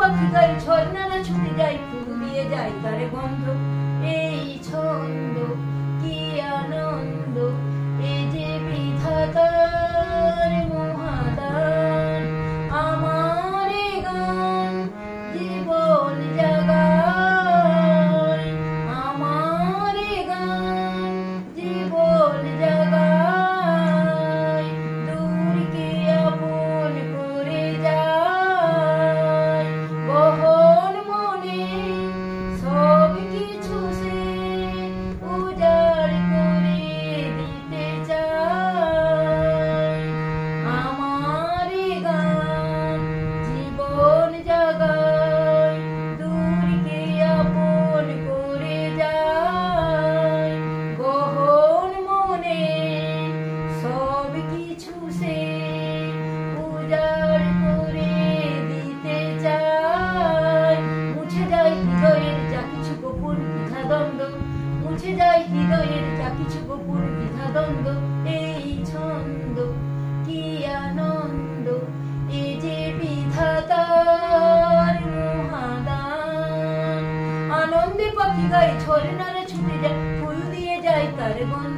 পাখি গায়ে ঝর্ণারা ছুটে যায়, ফুল দিয়ে যায় তার গন্ধ। এই ছন্দ কি আনন্দ, এ যে বিধাতার মহাদান। আমার এ গান জীবন জাগায়, আমার এ গান জীবন জাগায়। দূরকে আপন করে যায়, বহন মনে সব কিছু সে উজাড় করে দিতে চায়। আমার এ গান জীবন জাগায়, দূরকে আপন করে যায়, গহন মনে সব কিছু সে উজাড় করে দিতে চায়। মুছে যায় হৃদয়ের যা কিছু গোপন দ্বিধাদ্বন্দ্ব, মুছে যায় হৃদয়ের যা কিছু গোপন দ্বিধাদ্বন্দ্ব। এই ছন্দ কি আনন্দ, এ যে বিধাতার মহাদান। আনন্দে পাখি গায়ে ঝর্ণারা ছুটে যায়, ফুল দিয়ে যায় তার গন্ধ।